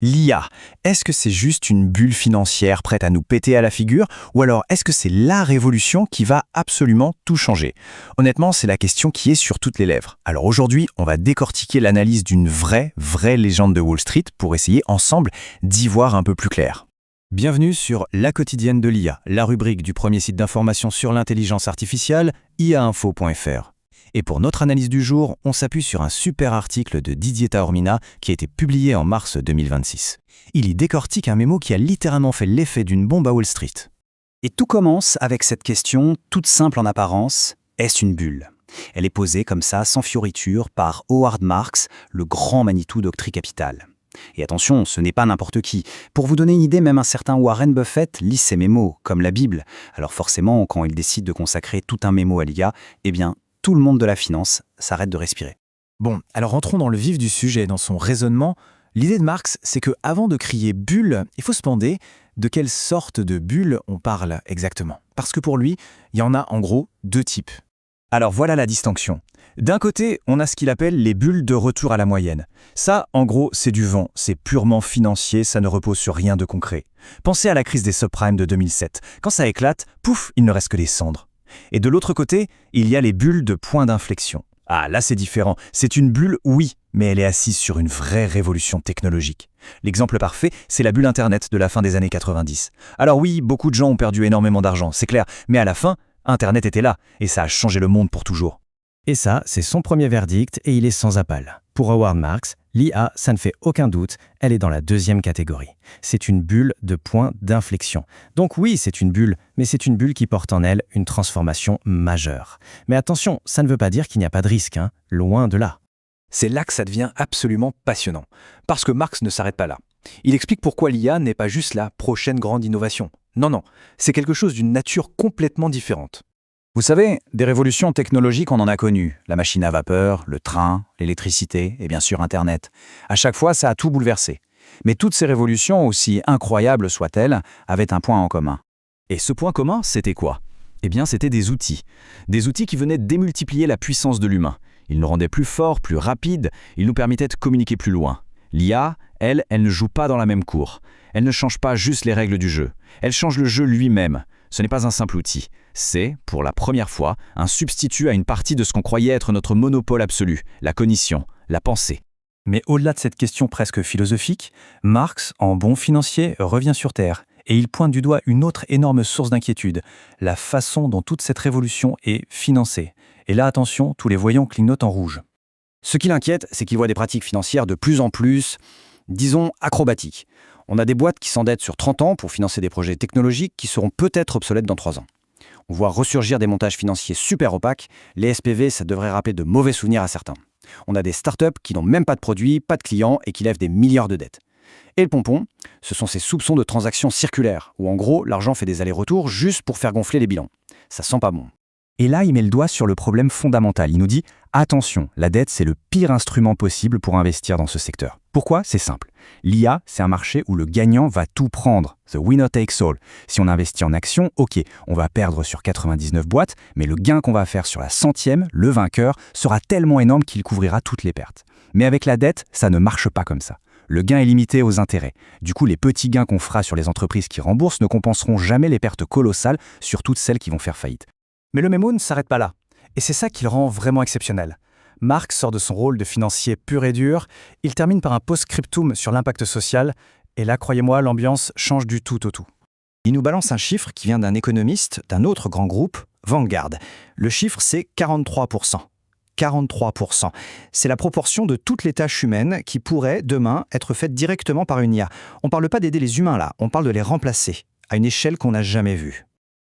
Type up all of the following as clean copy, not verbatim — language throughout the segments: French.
L'IA, est-ce que c'est juste une bulle financière prête à nous péter à la figure ou alors est-ce que c'est la révolution qui va absolument tout changer? Honnêtement, c'est la question qui est sur toutes les lèvres. Alors aujourd'hui, on va décortiquer l'analyse d'une vraie légende de Wall Street pour essayer ensemble d'y voir un peu plus clair. Bienvenue sur La Quotidienne de l'IA, la rubrique du premier site d'information sur l'intelligence artificielle, iainfo.fr. Et pour notre analyse du jour, on s'appuie sur un super article de Didier Taormina qui a été publié en mars 2026. Il y décortique un mémo qui a littéralement fait l'effet d'une bombe à Wall Street. Et tout commence avec cette question, toute simple en apparence, est-ce une bulle? Elle est posée comme ça, sans fioriture, par Howard Marks, le grand Manitou d'Octree Capital. Et attention, ce n'est pas n'importe qui. Pour vous donner une idée, même un certain Warren Buffett lit ses mémos, comme la Bible. Alors forcément, quand il décide de consacrer tout un mémo à l'IA, eh bien, tout le monde de la finance s'arrête de respirer. Bon, alors rentrons dans le vif du sujet, dans son raisonnement. L'idée de Marx, c'est que avant de crier bulle, il faut se demander de quelle sorte de bulle on parle exactement. Parce que pour lui, il y en a en gros deux types. Alors voilà la distinction. D'un côté, on a ce qu'il appelle les bulles de retour à la moyenne. Ça, en gros, c'est du vent, c'est purement financier, ça ne repose sur rien de concret. Pensez à la crise des subprimes de 2007. Quand ça éclate, pouf, il ne reste que des cendres. Et de l'autre côté, il y a les bulles de point d'inflexion. Ah, là c'est différent. C'est une bulle, oui, mais elle est assise sur une vraie révolution technologique. L'exemple parfait, c'est la bulle Internet de la fin des années 90. Alors oui, beaucoup de gens ont perdu énormément d'argent, c'est clair, mais à la fin, Internet était là, et ça a changé le monde pour toujours. Et ça, c'est son premier verdict, et il est sans appel. Pour Howard Marks, l'IA, ça ne fait aucun doute, elle est dans la deuxième catégorie. C'est une bulle de point d'inflexion. Donc oui, c'est une bulle, mais c'est une bulle qui porte en elle une transformation majeure. Mais attention, ça ne veut pas dire qu'il n'y a pas de risque, hein, loin de là. C'est là que ça devient absolument passionnant, parce que Marx ne s'arrête pas là. Il explique pourquoi l'IA n'est pas juste la prochaine grande innovation. Non, c'est quelque chose d'une nature complètement différente. Vous savez, des révolutions technologiques, on en a connues. La machine à vapeur, le train, l'électricité et bien sûr Internet. À chaque fois, ça a tout bouleversé. Mais toutes ces révolutions, aussi incroyables soient-elles, avaient un point en commun. Et ce point commun, c'était quoi? Eh bien, c'était des outils. Des outils qui venaient démultiplier la puissance de l'humain. Ils nous rendaient plus forts, plus rapides, ils nous permettaient de communiquer plus loin. L'IA, elle ne joue pas dans la même cour. Elle ne change pas juste les règles du jeu. Elle change le jeu lui-même. Ce n'est pas un simple outil. C'est, pour la première fois, un substitut à une partie de ce qu'on croyait être notre monopole absolu, la cognition, la pensée. Mais au-delà de cette question presque philosophique, Marx, en bon financier, revient sur Terre. Et il pointe du doigt une autre énorme source d'inquiétude, la façon dont toute cette révolution est financée. Et là, attention, tous les voyants clignotent en rouge. Ce qui l'inquiète, c'est qu'il voit des pratiques financières de plus en plus, disons, acrobatiques. On a des boîtes qui s'endettent sur 30 ans pour financer des projets technologiques qui seront peut-être obsolètes dans 3 ans. On voit ressurgir des montages financiers super opaques. Les SPV, ça devrait rappeler de mauvais souvenirs à certains. On a des startups qui n'ont même pas de produits, pas de clients et qui lèvent des milliards de dettes. Et le pompon, ce sont ces soupçons de transactions circulaires, où en gros, l'argent fait des allers-retours juste pour faire gonfler les bilans. Ça sent pas bon. Et là, il met le doigt sur le problème fondamental. Il nous dit « Attention, la dette, c'est le pire instrument possible pour investir dans ce secteur. » Pourquoi? C'est simple. L'IA, c'est un marché où le gagnant va tout prendre. The winner takes all. Si on investit en actions, ok, on va perdre sur 99 boîtes, mais le gain qu'on va faire sur la 100e, le vainqueur, sera tellement énorme qu'il couvrira toutes les pertes. Mais avec la dette, ça ne marche pas comme ça. Le gain est limité aux intérêts. Du coup, les petits gains qu'on fera sur les entreprises qui remboursent ne compenseront jamais les pertes colossales sur toutes celles qui vont faire faillite. Mais le mémo ne s'arrête pas là. Et c'est ça qui le rend vraiment exceptionnel. Marx sort de son rôle de financier pur et dur. Il termine par un post-scriptum sur l'impact social. Et là, croyez-moi, l'ambiance change du tout au tout. Il nous balance un chiffre qui vient d'un économiste d'un autre grand groupe, Vanguard. Le chiffre, c'est 43%. 43%. C'est la proportion de toutes les tâches humaines qui pourraient, demain, être faites directement par une IA. On ne parle pas d'aider les humains là, on parle de les remplacer, à une échelle qu'on n'a jamais vue.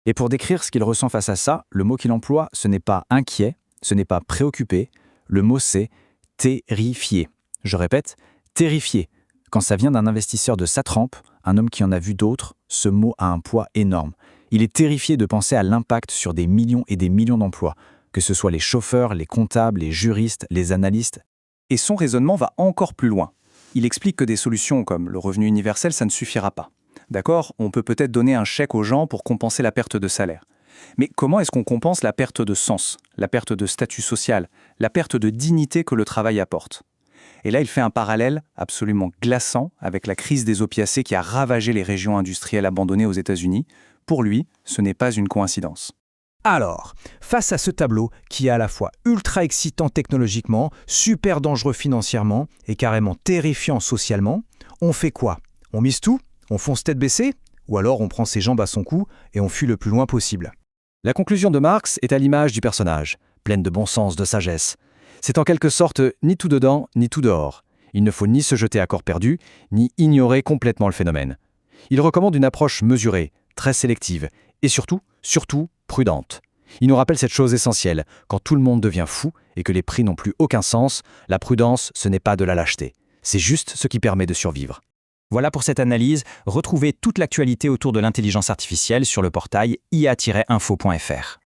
Et pour décrire ce qu'il ressent face à ça, le mot qu'il emploie, ce n'est pas inquiet, ce n'est pas préoccupé, le mot c'est terrifié. Je répète, terrifié. Quand ça vient d'un investisseur de sa trempe, un homme qui en a vu d'autres, ce mot a un poids énorme. Il est terrifié de penser à l'impact sur des millions et des millions d'emplois, que ce soit les chauffeurs, les comptables, les juristes, les analystes. Et son raisonnement va encore plus loin. Il explique que des solutions comme le revenu universel, ça ne suffira pas. D'accord, on peut peut-être donner un chèque aux gens pour compenser la perte de salaire. Mais comment est-ce qu'on compense la perte de sens, la perte de statut social, la perte de dignité que le travail apporte? Et là, il fait un parallèle absolument glaçant avec la crise des opiacés qui a ravagé les régions industrielles abandonnées aux États-Unis. Pour lui, ce n'est pas une coïncidence. Alors, face à ce tableau qui est à la fois ultra excitant technologiquement, super dangereux financièrement et carrément terrifiant socialement, on fait quoi? On mise tout? On fonce tête baissée? Ou alors on prend ses jambes à son cou et on fuit le plus loin possible? La conclusion de Marx est à l'image du personnage, pleine de bon sens, de sagesse. C'est en quelque sorte ni tout dedans, ni tout dehors. Il ne faut ni se jeter à corps perdu, ni ignorer complètement le phénomène. Il recommande une approche mesurée, très sélective, et surtout, prudente. Il nous rappelle cette chose essentielle, quand tout le monde devient fou et que les prix n'ont plus aucun sens, la prudence, ce n'est pas de la lâcheté. C'est juste ce qui permet de survivre. Voilà pour cette analyse. Retrouvez toute l'actualité autour de l'intelligence artificielle sur le portail ia-info.fr.